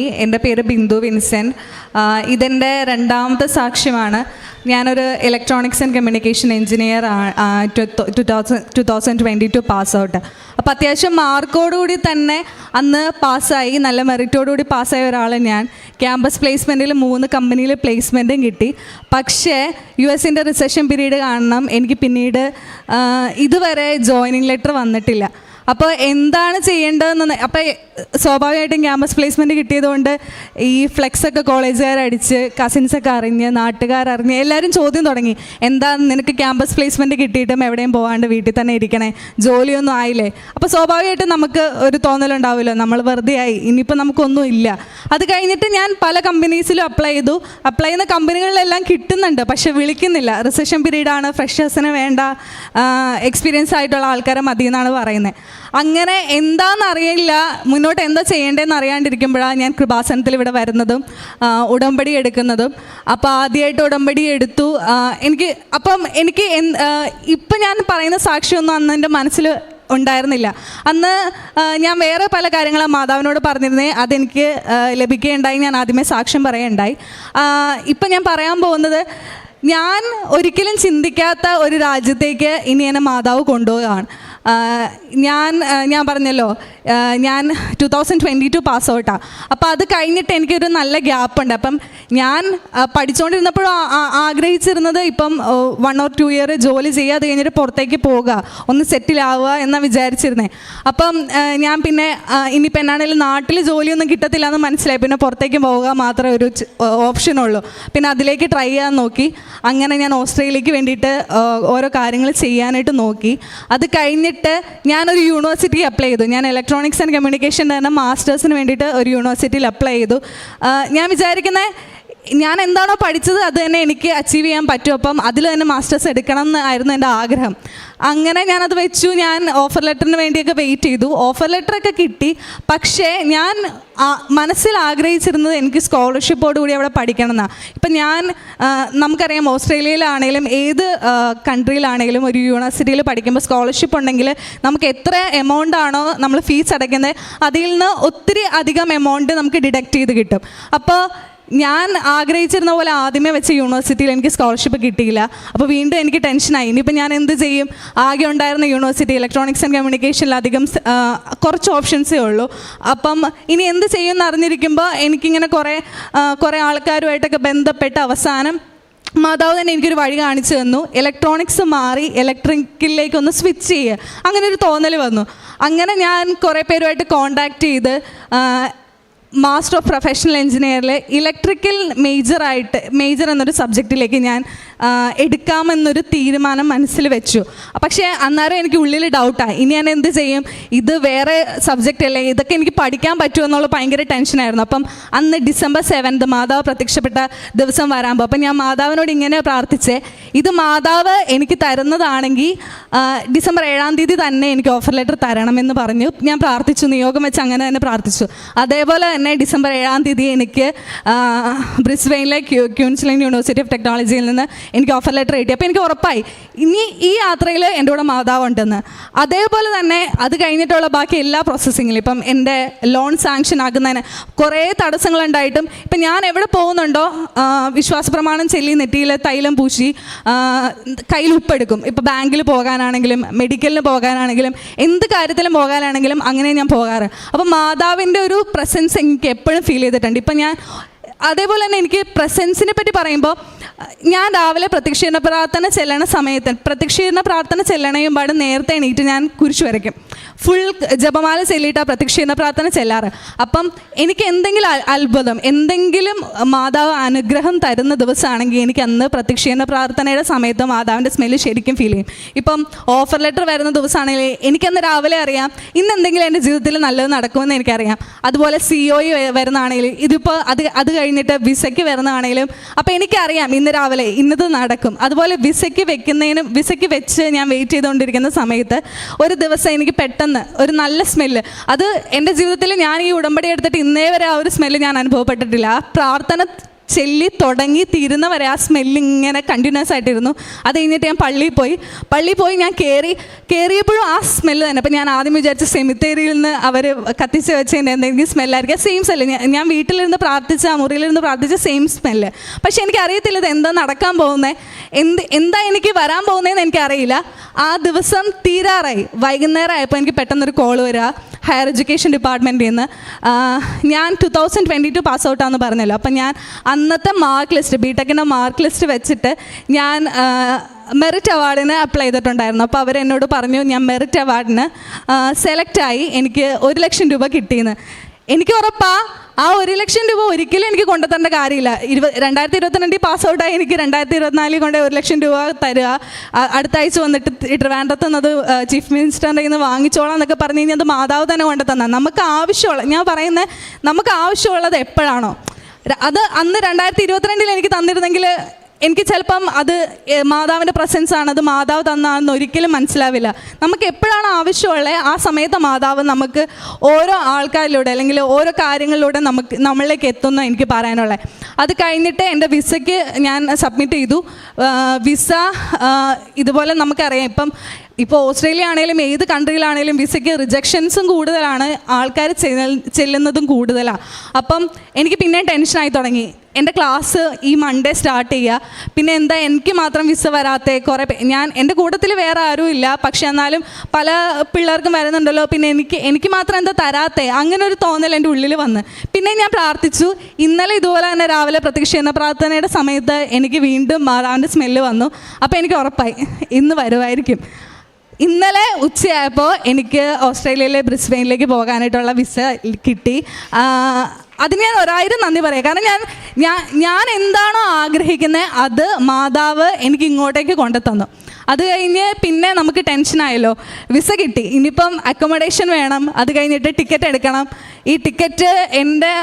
എൻ്റെ പേര് ബിന്ദു വിൻസെൻ്റ്. ഇതെൻ്റെ രണ്ടാമത്തെ സാക്ഷ്യമാണ്. ഞാനൊരു electronics and communication engineer 2022 pass out. അപ്പോൾ അത്യാവശ്യം മാർക്കോടുകൂടി തന്നെ അന്ന് പാസ്സായി, നല്ല മെറിറ്റോടുകൂടി പാസ്സായ ഒരാളെ ഞാൻ. ക്യാമ്പസ് പ്ലേസ്മെൻറ്റിൽ 3 കമ്പനിയിൽ പ്ലേസ്മെൻറ്റും കിട്ടി. പക്ഷേ US-ൻ്റെ റിസഷൻ പീരീഡ് കാരണം എനിക്ക് പിന്നീട് ഇതുവരെ ജോയിനിങ് ലെറ്റർ വന്നിട്ടില്ല. അപ്പോൾ എന്താണ് ചെയ്യേണ്ടതെന്ന്, അപ്പോൾ സ്വാഭാവികമായിട്ടും ക്യാമ്പസ് പ്ലേസ്മെൻറ്റ് കിട്ടിയതുകൊണ്ട് ഈ ഫ്ലെക്സൊക്കെ കോളേജുകാരടിച്ച്, കസിൻസൊക്കെ അറിഞ്ഞ്, നാട്ടുകാരറിഞ്ഞ് എല്ലാവരും ചോദ്യം തുടങ്ങി, എന്താ നിനക്ക് ക്യാമ്പസ് പ്ലേസ്മെൻറ്റ് കിട്ടിയിട്ടും എവിടെയും പോകാണ്ട് വീട്ടിൽ തന്നെ ഇരിക്കണേ, ജോലിയൊന്നും ആയില്ലേ? അപ്പോൾ സ്വാഭാവികമായിട്ടും നമുക്ക് ഒരു തോന്നലുണ്ടാവുമല്ലോ, നമ്മൾ വെറുതെ ആയി, ഇനിയിപ്പോൾ നമുക്കൊന്നും ഇല്ല. അത് കഴിഞ്ഞിട്ട് ഞാൻ പല കമ്പനീസിലും അപ്ലൈ ചെയ്യുന്ന കമ്പനികളിലെല്ലാം കിട്ടുന്നുണ്ട്, പക്ഷെ വിളിക്കുന്നില്ല. റിസഷൻ പീരീഡാണ്, ഫ്രഷേഴ്സിന് വേണ്ട, എക്സ്പീരിയൻസ് ആയിട്ടുള്ള ആൾക്കാരെ മതി എന്നാണ് പറയുന്നത്. അങ്ങനെ എന്താണെന്നറിയില്ല, മുന്നോട്ട് എന്താ ചെയ്യേണ്ടതെന്ന് അറിയാണ്ടിരിക്കുമ്പോഴാണ് ഞാൻ കൃപാസനത്തിൽ ഇവിടെ വരുന്നതും ഉടമ്പടി എടുക്കുന്നതും. അപ്പോൾ ആദ്യമായിട്ട് ഉടമ്പടി എടുത്തു. എനിക്ക് ഇപ്പം ഞാൻ പറയുന്ന സാക്ഷിയൊന്നും അന്ന് എൻ്റെ മനസ്സിൽ ഉണ്ടായിരുന്നില്ല. അന്ന് ഞാൻ വേറെ പല കാര്യങ്ങളും മാതാവിനോട് പറഞ്ഞിരുന്നേ, അതെനിക്ക് ലഭിക്കുകയുണ്ടായി. ഞാൻ ആദ്യമേ സാക്ഷ്യം പറയുകയുണ്ടായി. ഇപ്പം ഞാൻ പറയാൻ പോകുന്നത്, ഞാൻ ഒരിക്കലും ചിന്തിക്കാത്ത ഒരു രാജ്യത്തേക്ക് ഇനി എന്നെ മാതാവ് കൊണ്ടുപോവുകയാണ്. ഞാൻ പറഞ്ഞല്ലോ, ഞാൻ 2022 പാസ് ഔട്ടാണ്. അപ്പോൾ അത് കഴിഞ്ഞിട്ട് എനിക്കൊരു നല്ല ഗ്യാപ്പുണ്ട്. അപ്പം ഞാൻ പഠിച്ചുകൊണ്ടിരുന്നപ്പോഴും ആഗ്രഹിച്ചിരുന്നത് ഇപ്പം 1 or 2 ഇയർ ജോലി ചെയ്യുക, അത് കഴിഞ്ഞിട്ട് പുറത്തേക്ക് പോവുക, ഒന്ന് സെറ്റിലാവുക എന്നാണ് വിചാരിച്ചിരുന്നത്. അപ്പം ഞാൻ പിന്നെ ഇനിയിപ്പോൾ എന്നാണെങ്കിലും നാട്ടിൽ ജോലിയൊന്നും കിട്ടത്തില്ല എന്ന് മനസ്സിലായി. പിന്നെ പുറത്തേക്ക് പോവുക മാത്രമേ ഒരു ഓപ്ഷനുള്ളൂ. പിന്നെ അതിലേക്ക് ട്രൈ ചെയ്യാൻ നോക്കി. അങ്ങനെ ഞാൻ ഓസ്ട്രേലിയക്ക് വേണ്ടിയിട്ട് ഓരോ കാര്യങ്ങൾ ചെയ്യാനായിട്ട് നോക്കി. അത് കഴിഞ്ഞിട്ട് ഞാനൊരു യൂണിവേഴ്സിറ്റി അപ്ലൈ ചെയ്തു. ഞാൻ ഇലക്ട്രോണിക്സ് ആൻഡ് കമ്മ്യൂണിക്കേഷൻ തന്നെ മാസ്റ്റേഴ്സിന് വേണ്ടിയിട്ട് ഒരു യൂണിവേഴ്സിറ്റിയിൽ അപ്ലൈ ചെയ്തു. ഞാൻ വിചാരിക്കുന്നത്, ഞാൻ എന്താണോ പഠിച്ചത് അത് തന്നെ എനിക്ക് അച്ചീവ് ചെയ്യാൻ പറ്റും. അപ്പം അതിൽ തന്നെ മാസ്റ്റേഴ്സ് എടുക്കണം എന്നായിരുന്നു എൻ്റെ ആഗ്രഹം. അങ്ങനെ ഞാനത് വെച്ചു. ഞാൻ ഓഫർ ലെറ്ററിന് വേണ്ടിയൊക്കെ വെയിറ്റ് ചെയ്തു. ഓഫർ ലെറ്ററൊക്കെ കിട്ടി. പക്ഷേ ഞാൻ മനസ്സിൽ ആഗ്രഹിച്ചിരുന്നത് എനിക്ക് സ്കോളർഷിപ്പോടുകൂടി അവിടെ പഠിക്കണം എന്നാണ്. ഇപ്പം നമുക്കറിയാം, ഓസ്ട്രേലിയയിലാണെങ്കിലും ഏത് കൺട്രിയിലാണെങ്കിലും ഒരു യൂണിവേഴ്സിറ്റിയിൽ പഠിക്കുമ്പോൾ സ്കോളർഷിപ്പ് ഉണ്ടെങ്കിൽ നമുക്ക് എത്ര എമൗണ്ട് ആണോ നമ്മൾ ഫീസ് അടയ്ക്കുന്നത്, അതിൽ നിന്ന് ഒത്തിരി അധികം എമൗണ്ട് നമുക്ക് ഡിഡക്റ്റ് ചെയ്ത് കിട്ടും. അപ്പോൾ ഞാൻ ആഗ്രഹിച്ചിരുന്ന പോലെ ആദ്യമേ വെച്ച യൂണിവേഴ്സിറ്റിയിൽ എനിക്ക് സ്കോളർഷിപ്പ് കിട്ടിയില്ല. അപ്പോൾ വീണ്ടും എനിക്ക് ടെൻഷനായി, ഇനിയിപ്പോൾ ഞാൻ എന്ത് ചെയ്യും? ആകെ ഉണ്ടായിരുന്ന യൂണിവേഴ്സിറ്റി ഇലക്ട്രോണിക്സ് ആൻഡ് കമ്മ്യൂണിക്കേഷനിൽ അധികം കുറച്ച് ഓപ്ഷൻസേ ഉള്ളൂ. അപ്പം ഇനി എന്ത് ചെയ്യുമെന്ന് അറിഞ്ഞിരിക്കുമ്പോൾ എനിക്കിങ്ങനെ കുറേ ആൾക്കാരുമായിട്ടൊക്കെ ബന്ധപ്പെട്ട് അവസാനം മാതാവ് തന്നെ എനിക്കൊരു വഴി കാണിച്ചു തന്നു. ഇലക്ട്രോണിക്സ് മാറി ഇലക്ട്രിക്കലിലേക്കൊന്ന് സ്വിച്ച് ചെയ്യുക, അങ്ങനെ ഒരു തോന്നൽ വന്നു. അങ്ങനെ ഞാൻ കുറേ പേരുമായിട്ട് കോണ്ടാക്ട് ചെയ്ത് മാസ്റ്റർ ഓഫ് പ്രൊഫഷണൽ എഞ്ചിനീയറിൽ ഇലക്ട്രിക്കൽ മേജർ എന്നൊരു സബ്ജക്റ്റിലേക്ക് ഞാൻ എടുക്കാമെന്നൊരു തീരുമാനം മനസ്സിൽ വെച്ചു. പക്ഷേ അന്നേരം എനിക്ക് ഉള്ളിൽ ഡൗട്ടായി, ഇനി ഞാൻ എന്ത് ചെയ്യും? ഇത് വേറെ സബ്ജക്റ്റ് അല്ലേ, ഇതൊക്കെ എനിക്ക് പഠിക്കാൻ പറ്റുമോ എന്നുള്ള ഭയങ്കര ടെൻഷനായിരുന്നു. അപ്പം അന്ന് December 7 മാതാവ് പ്രത്യക്ഷപ്പെട്ട ദിവസം വരാമ്പോൾ അപ്പം ഞാൻ മാതാവിനോട് ഇങ്ങനെ പ്രാർത്ഥിച്ചേ, ഇത് മാതാവ് എനിക്ക് തരുന്നതാണെങ്കിൽ December 7 തന്നെ എനിക്ക് ഓഫർ ലെറ്റർ തരണമെന്ന് പറഞ്ഞു ഞാൻ പ്രാർത്ഥിച്ചു. നിയോഗം വെച്ച് അങ്ങനെ തന്നെ പ്രാർത്ഥിച്ചു. അതേപോലെ തന്നെ December 7 എനിക്ക് ബ്രിസ്ബെയിനിലെ ക്യൂൻസ്ലാൻഡ് യൂണിവേഴ്സിറ്റി ഓഫ് ടെക്നോളജിയിൽ നിന്ന് എനിക്ക് ഓഫർ ലെറ്റർ കിട്ടി. അപ്പോൾ എനിക്ക് ഉറപ്പായി ഇനി ഈ യാത്രയിൽ എൻ്റെ കൂടെ മാതാവ് ഉണ്ടെന്ന്. അതേപോലെ തന്നെ അത് കഴിഞ്ഞിട്ടുള്ള ബാക്കി എല്ലാ പ്രോസസ്സിങ്ങിലും, ഇപ്പം എൻ്റെ ലോൺ സാങ്ഷൻ ആക്കുന്നതിന് കുറേ തടസ്സങ്ങളുണ്ടായിട്ടും ഇപ്പം ഞാൻ എവിടെ പോകുന്നുണ്ടോ വിശ്വാസ പ്രമാണം ചൊല്ലി നെറ്റിയിൽ തൈലം പൂശി കയ്യിൽ ഉപ്പെടുക്കും. ഇപ്പോൾ ബാങ്കിൽ പോകാനാണെങ്കിലും മെഡിക്കലിന് പോകാനാണെങ്കിലും എന്ത് കാര്യത്തിലും പോകാനാണെങ്കിലും അങ്ങനെ ഞാൻ പോകാറ്. അപ്പം മാതാവിൻ്റെ ഒരു പ്രസൻസ് എനിക്ക് എപ്പോഴും ഫീൽ ചെയ്തിട്ടുണ്ട്. ഇപ്പം ഞാൻ അതേപോലെ തന്നെ എനിക്ക് പ്രസൻസിനെ പറ്റി പറയുമ്പോൾ, ഞാൻ രാവിലെ പ്രത്യക്ഷീകരണ പ്രാർത്ഥന ചെല്ലണ സമയത്ത് പ്രത്യക്ഷീകരണ പ്രാർത്ഥന ചെല്ലണയുമ്പാട് നേരത്തെ എണീറ്റ് ഞാൻ കുരിശ് വരയ്ക്കും. ഫുൾ ജപമാല ചെല്ലിയിട്ട് ആ പ്രത്യക്ഷീകരണ പ്രാർത്ഥന ചെല്ലാറ്. അപ്പം എനിക്ക് എന്തെങ്കിലും അത്ഭുതം, എന്തെങ്കിലും മാതാവ് അനുഗ്രഹം തരുന്ന ദിവസമാണെങ്കിൽ എനിക്ക് അന്ന് പ്രത്യക്ഷീകരണ പ്രാർത്ഥനയുടെ സമയത്ത് മാതാവിൻ്റെ സ്മെല്ല് ശരിക്കും ഫീൽ ചെയ്യും. ഇപ്പം ഓഫർ ലെറ്റർ വരുന്ന ദിവസമാണെങ്കിൽ എനിക്കന്ന് രാവിലെ അറിയാം ഇന്ന് എന്തെങ്കിലും എൻ്റെ ജീവിതത്തിൽ നല്ലത് നടക്കുമെന്ന് എനിക്കറിയാം. അതുപോലെ COE വരുന്നതാണെങ്കിലും, ഇതിപ്പോൾ അത് കഴിഞ്ഞിട്ട് വിസയ്ക്ക് വരുന്നതാണെങ്കിലും, അപ്പോൾ എനിക്കറിയാം ഇന്ന് രാവിലെ ഇന്നത് നടക്കും. അതുപോലെ വിസയ്ക്ക് വെച്ച് ഞാൻ വെയിറ്റ് ചെയ്തുകൊണ്ടിരിക്കുന്ന സമയത്ത് ഒരു ദിവസം എനിക്ക് പെട്ടെന്ന് ഒരു നല്ല സ്മെല്ല്, അത് എൻ്റെ ജീവിതത്തിൽ ഞാൻ ഈ ഉടമ്പടി എടുത്തിട്ട് ഇന്നേ വരെ ആ ഒരു സ്മെല്ല് ഞാൻ അനുഭവപ്പെട്ടിട്ടില്ല. ആ പ്രാർത്ഥന ചെല്ലി തുടങ്ങി തീരുന്നവരെ ആ സ്മെല്ലിങ്ങനെ കണ്ടിന്യൂസ് ആയിട്ടിരുന്നു. അത് കഴിഞ്ഞിട്ട് ഞാൻ പള്ളിയിൽ പോയി ഞാൻ കയറിയപ്പോഴും ആ സ്മെല്ല് തന്നെ. അപ്പം ഞാൻ ആദ്യം വിചാരിച്ച സെമിത്തേരിയിൽ നിന്ന് അവർ കത്തിച്ച് വെച്ചതിൻ്റെ എന്തെങ്കിലും സ്മെല്ലായിരിക്കും. സെയിം സ്മെല്ല് ഞാൻ വീട്ടിലിരുന്ന് മുറിയിലിരുന്ന് പ്രാർത്ഥിച്ച സെയിം സ്മെല്ല്. പക്ഷേ എനിക്കറിയത്തില്ല ഇത് എന്താ നടക്കാൻ പോകുന്നത്, എന്താ എനിക്ക് വരാൻ പോകുന്നതെന്ന് എനിക്കറിയില്ല. ആ ദിവസം തീരാറായി, വൈകുന്നേരം ആയപ്പോൾ എനിക്ക് പെട്ടെന്നൊരു കോൾ വരിക ഹയർ എഡ്യൂക്കേഷൻ ഡിപ്പാർട്ട്മെൻറ്റിൽ നിന്ന്. ഞാൻ 2022 പാസ് ഔട്ടാണെന്ന് പറഞ്ഞല്ലോ. അപ്പം ഞാൻ അന്നത്തെ മാർക്ക് ലിസ്റ്റ്, ബിടെക്കിൻ്റെ മാർക്ക് ലിസ്റ്റ് വെച്ചിട്ട് ഞാൻ മെറിറ്റ് അവാർഡിന് അപ്ലൈ ചെയ്തിട്ടുണ്ടായിരുന്നു. അപ്പോൾ അവരെന്നോട് പറഞ്ഞു ഞാൻ മെറിറ്റ് അവാർഡിന് സെലക്റ്റായി, എനിക്ക് 1 ലക്ഷം രൂപ കിട്ടിയെന്ന്. എനിക്ക് ഉറപ്പാ ആ 1 ലക്ഷം രൂപ ഒരിക്കലും എനിക്ക് കൊണ്ടുതരേണ്ട കാര്യമില്ല. 2022 പാസ് ഔട്ടായി എനിക്ക് 2024 കൊണ്ട് 1 ലക്ഷം രൂപ തരിക, അടുത്ത ആഴ്ച വന്നിട്ട് ട്രിവാൻഡ്രത്ത് നിന്ന് അത് ചീഫ് മിനിസ്റ്ററിൻ്റെ കയ്യിൽ നിന്ന് വാങ്ങിച്ചോളാം എന്നൊക്കെ പറഞ്ഞു കഴിഞ്ഞാൽ അത് മാതാവ് തന്നെ കൊണ്ടു തന്നാൽ. നമുക്ക് ആവശ്യമുള്ള, ഞാൻ പറയുന്നത് നമുക്ക് ആവശ്യമുള്ളത് എപ്പോഴാണോ അത് അന്ന് 2022 എനിക്ക് തന്നിരുന്നെങ്കിൽ എനിക്ക് ചിലപ്പം അത് മാതാവിൻ്റെ പ്രസൻസ് ആണ്, അത് മാതാവ് തന്നാണെന്ന് ഒരിക്കലും മനസ്സിലാവില്ല. നമുക്ക് എപ്പോഴാണ് ആവശ്യമുള്ളത് ആ സമയത്ത് മാതാവ് നമുക്ക് ഓരോ ആൾക്കാരിലൂടെ അല്ലെങ്കിൽ ഓരോ കാര്യങ്ങളിലൂടെ നമ്മളിലേക്ക് എത്തുന്നു എനിക്ക് പറയാനുള്ളത്. അത് കഴിഞ്ഞിട്ട് എൻ്റെ വിസയ്ക്ക് ഞാൻ സബ്മിറ്റ് ചെയ്തു. വിസ ഇതുപോലെ നമുക്കറിയാം, ഇപ്പോൾ ഓസ്ട്രേലിയ ആണെങ്കിലും ഏത് കൺട്രിയിലാണെങ്കിലും വിസയ്ക്ക് റിജക്ഷൻസും കൂടുതലാണ്, ആൾക്കാർ ചെല്ലുന്നതും കൂടുതലാണ്. അപ്പം എനിക്ക് പിന്നെയും ടെൻഷനായി തുടങ്ങി. എൻ്റെ ക്ലാസ് ഈ മൺഡേ സ്റ്റാർട്ട് ചെയ്യുക, പിന്നെ എന്താ എനിക്ക് മാത്രം വിസ വരാത്ത കുറേ എൻ്റെ കൂട്ടത്തിൽ വേറെ ആരും ഇല്ല, പക്ഷെ എന്നാലും പല പിള്ളേർക്കും വരുന്നുണ്ടല്ലോ, പിന്നെ എനിക്ക് മാത്രം എന്താ തരാത്തേ, അങ്ങനെ ഒരു തോന്നൽ എൻ്റെ ഉള്ളിൽ വന്ന്. പിന്നെ ഞാൻ പ്രാർത്ഥിച്ചു. ഇന്നലെ ഇതുപോലെ തന്നെ രാവിലെ പ്രത്യക്ഷീകരണ പ്രാർത്ഥനയുടെ സമയത്ത് എനിക്ക് വീണ്ടും മാതാവിൻ്റെ സ്മെല്ല് വന്നു. അപ്പോൾ എനിക്ക് ഉറപ്പായി ഇന്ന് വരുമായിരിക്കും. ഇന്നലെ ഉച്ചയായപ്പോൾ എനിക്ക് ഓസ്ട്രേലിയയിലെ ബ്രിസ്ബെയിനിലേക്ക് പോകാനായിട്ടുള്ള വിസ കിട്ടി. അതിന് ഞാൻ 1000 നന്ദി പറയാം. കാരണം ഞാൻ എന്താണോ ആഗ്രഹിക്കുന്നത് അത് മാതാവ് എനിക്ക് ഇങ്ങോട്ടേക്ക് കൊണ്ടുതന്നു. അത് കഴിഞ്ഞ് പിന്നെ നമുക്ക് ടെൻഷനായല്ലോ, വിസ കിട്ടി, ഇനിയിപ്പം അക്കോമഡേഷൻ വേണം, അത് കഴിഞ്ഞിട്ട് ടിക്കറ്റ് എടുക്കണം. ഈ ടിക്കറ്റ് എൻ്റെ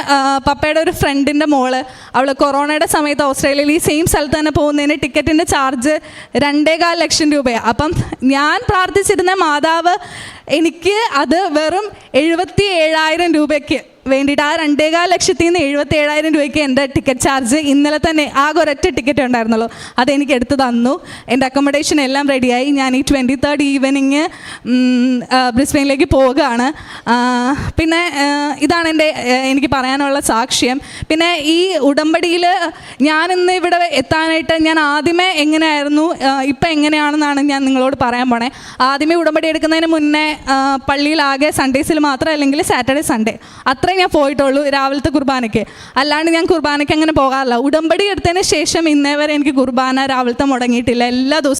പപ്പയുടെ ഒരു ഫ്രണ്ടിൻ്റെ മോള്, അവൾ കൊറോണയുടെ സമയത്ത് ഓസ്ട്രേലിയയിൽ ഈ സെയിം സ്ഥലത്ത് തന്നെ പോകുന്നതിന് ടിക്കറ്റിൻ്റെ ചാർജ് 2.25 ലക്ഷം രൂപയാണ്. അപ്പം ഞാൻ പ്രാർത്ഥിച്ചിരുന്ന മാതാവ് എനിക്ക് അത് വെറും 77,000 രൂപയ്ക്ക് വേണ്ടിയിട്ട്, ആ 2.25 ലക്ഷത്തിൽ നിന്ന് 77,000 രൂപയ്ക്ക് എൻ്റെ ടിക്കറ്റ് ചാർജ് ഇന്നലെ തന്നെ ആകെ ഒരൊറ്റ ടിക്കറ്റ് ഉണ്ടായിരുന്നുള്ളൂ, അതെനിക്ക് എടുത്ത് തന്നു. എൻ്റെ അക്കോമഡേഷൻ എല്ലാം റെഡിയായി. ഞാൻ ഈ 23rd ഈവനിങ് ബ്രിസ്ബെയിനിലേക്ക് പോവുകയാണ്. പിന്നെ ഇതാണ് എനിക്ക് പറയാനുള്ള സാക്ഷ്യം. പിന്നെ ഈ ഉടമ്പടിയിൽ ഞാനിന്ന് ഇവിടെ എത്താനായിട്ട് ഞാൻ ആദ്യമേ എങ്ങനെയായിരുന്നു, ഇപ്പം എങ്ങനെയാണെന്നാണ് ഞാൻ നിങ്ങളോട് പറയാൻ പോണേ. ആദ്യമേ ഉടമ്പടി എടുക്കുന്നതിന് മുന്നേ പള്ളിയിലാകെ സൺഡേസിൽ മാത്രം, അല്ലെങ്കിൽ സാറ്റർഡേ സൺഡേ അത്രേ ഞാൻ പോയിട്ടുള്ളൂ രാവിലത്തെ കുർബാനയ്ക്ക്. അല്ലാണ്ട് ഞാൻ കുർബാനയ്ക്ക് അങ്ങനെ പോകാറില്ല. ഉടമ്പടി എടുത്തതിന് ശേഷം ഇന്നേ വരെ എനിക്ക് കുർബാന രാവിലത്തെ മുടങ്ങിയിട്ടില്ല. എല്ലാ ദിവസവും